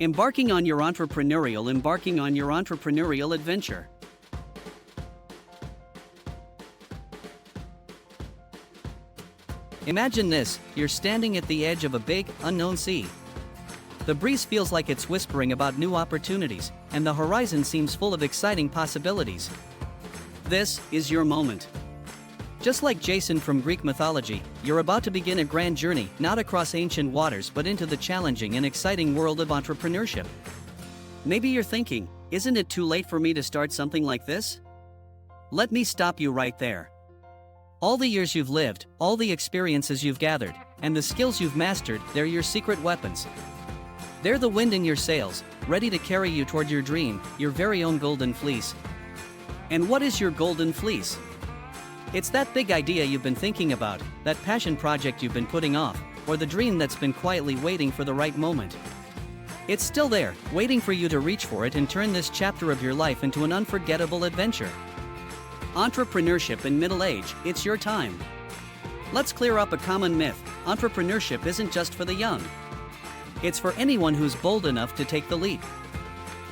Embarking on your entrepreneurial adventure. Imagine this, you're standing at the edge of a big, unknown sea. The breeze feels like it's whispering about new opportunities, and the horizon seems full of exciting possibilities. This is your moment. Just like Jason from Greek mythology, you're about to begin a grand journey, not across ancient waters but into the challenging and exciting world of entrepreneurship. Maybe you're thinking, isn't it too late for me to start something like this? Let me stop you right there. All the years you've lived, all the experiences you've gathered, and the skills you've mastered, they're your secret weapons. They're the wind in your sails, ready to carry you toward your dream, your very own golden fleece. And what is your golden fleece? It's that big idea you've been thinking about, that passion project you've been putting off, or the dream that's been quietly waiting for the right moment. It's still there, waiting for you to reach for it and turn this chapter of your life into an unforgettable adventure. Entrepreneurship in middle age, it's your time. Let's clear up a common myth: entrepreneurship isn't just for the young. It's for anyone who's bold enough to take the leap.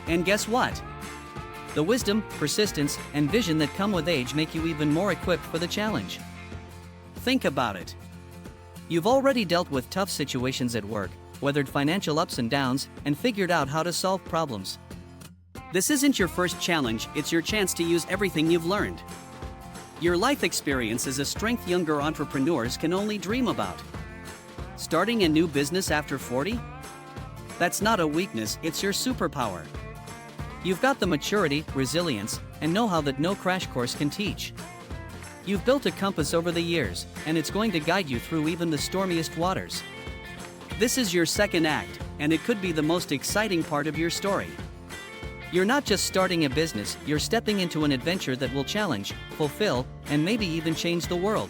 And guess what? The wisdom, persistence, and vision that come with age make you even more equipped for the challenge. Think about it. You've already dealt with tough situations at work, weathered financial ups and downs, and figured out how to solve problems. This isn't your first challenge, it's your chance to use everything you've learned. Your life experience is a strength younger entrepreneurs can only dream about. Starting a new business after 40? That's not a weakness, it's your superpower. You've got the maturity, resilience, and know-how that no crash course can teach. You've built a compass over the years, and it's going to guide you through even the stormiest waters. This is your second act, and it could be the most exciting part of your story. You're not just starting a business, you're stepping into an adventure that will challenge, fulfill, and maybe even change the world.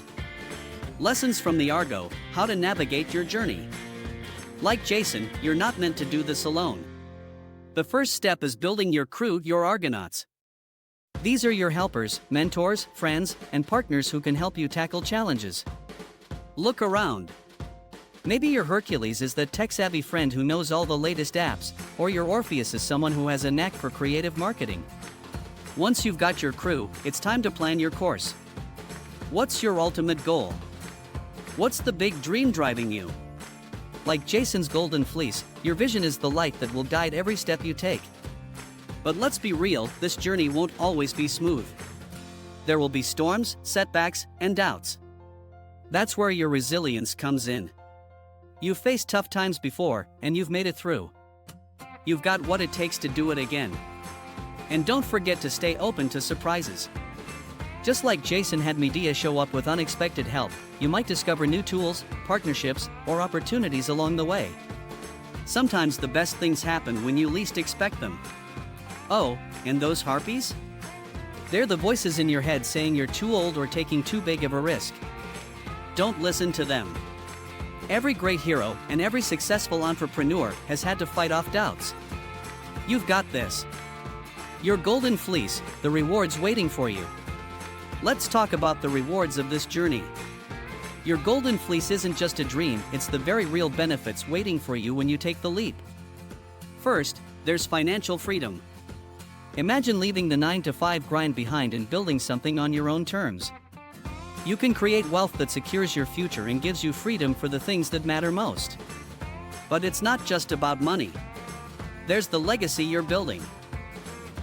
Lessons from the Argo: how to navigate your journey. Like Jason, you're not meant to do this alone. The first step is building your crew, your Argonauts. These are your helpers, mentors, friends, and partners who can help you tackle challenges. Look around. Maybe your Hercules is that tech-savvy friend who knows all the latest apps, or your Orpheus is someone who has a knack for creative marketing. Once you've got your crew, it's time to plan your course. What's your ultimate goal? What's the big dream driving you? Like Jason's golden fleece, your vision is the light that will guide every step you take. But let's be real, this journey won't always be smooth. There will be storms, setbacks, and doubts. That's where your resilience comes in. You've faced tough times before, and you've made it through. You've got what it takes to do it again. And don't forget to stay open to surprises. Just like Jason had Medea show up with unexpected help, you might discover new tools, partnerships, or opportunities along the way. Sometimes the best things happen when you least expect them. Oh, and those harpies? They're the voices in your head saying you're too old or taking too big of a risk. Don't listen to them. Every great hero and every successful entrepreneur has had to fight off doubts. You've got this. Your golden fleece, the rewards waiting for you. Let's talk about the rewards of this journey. Your golden fleece isn't just a dream, it's the very real benefits waiting for you when you take the leap. First, there's financial freedom. Imagine leaving the 9-to-5 grind behind and building something on your own terms. You can create wealth that secures your future and gives you freedom for the things that matter most. But it's not just about money. There's the legacy you're building.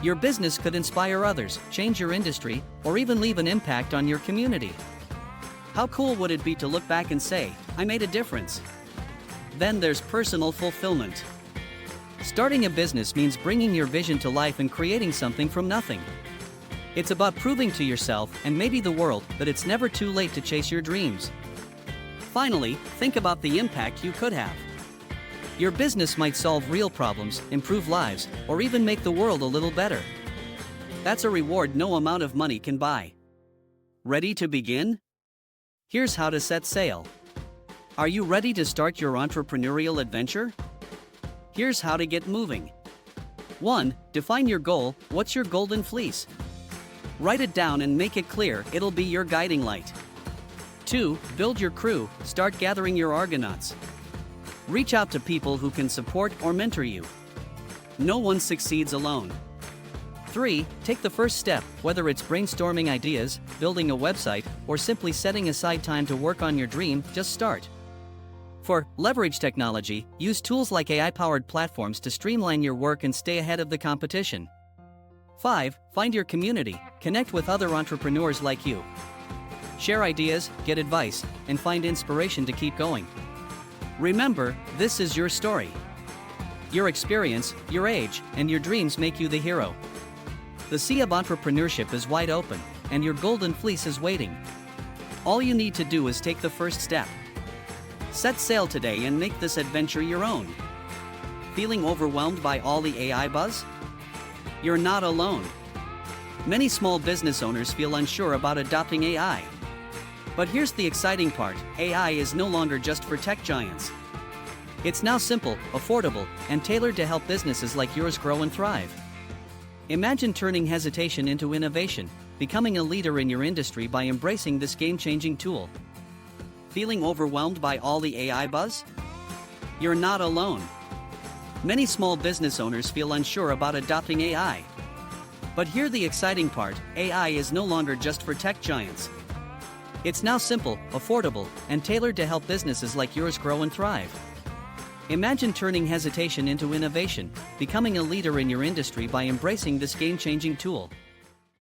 Your business could inspire others, change your industry, or even leave an impact on your community. How cool would it be to look back and say, I made a difference? Then there's personal fulfillment. Starting a business means bringing your vision to life and creating something from nothing. It's about proving to yourself, and maybe the world, that it's never too late to chase your dreams. Finally, think about the impact you could have. Your business might solve real problems, improve lives, or even make the world a little better. That's a reward no amount of money can buy. Ready to begin? Here's how to set sail. Are you ready to start your entrepreneurial adventure? Here's how to get moving. 1. Define your goal. What's your golden fleece? Write it down and make it clear, it'll be your guiding light. 2. Build your crew. Start gathering your Argonauts. Reach out to people who can support or mentor you. No one succeeds alone. 3. Take the first step, whether it's brainstorming ideas, building a website, or simply setting aside time to work on your dream, just start. 4. Leverage technology. Use tools like AI-powered platforms to streamline your work and stay ahead of the competition. 5. Find your community. Connect with other entrepreneurs like you. Share ideas, get advice, and find inspiration to keep going. Remember, this is your story. Your experience, your age, and your dreams make you the hero. The sea of entrepreneurship is wide open, and your golden fleece is waiting. All you need to do is take the first step. Set sail today and make this adventure your own. Feeling overwhelmed by all the AI buzz? You're not alone. Many small business owners feel unsure about adopting AI. But here's the exciting part: AI is no longer just for tech giants. It's now simple, affordable, and tailored to help businesses like yours grow and thrive. Imagine turning hesitation into innovation, becoming a leader in your industry by embracing this game-changing tool. Feeling overwhelmed by all the AI buzz? You're not alone. Many small business owners feel unsure about adopting AI. But here's the exciting part: AI is no longer just for tech giants. It's now simple, affordable, and tailored to help businesses like yours grow and thrive. Imagine turning hesitation into innovation, becoming a leader in your industry by embracing this game-changing tool.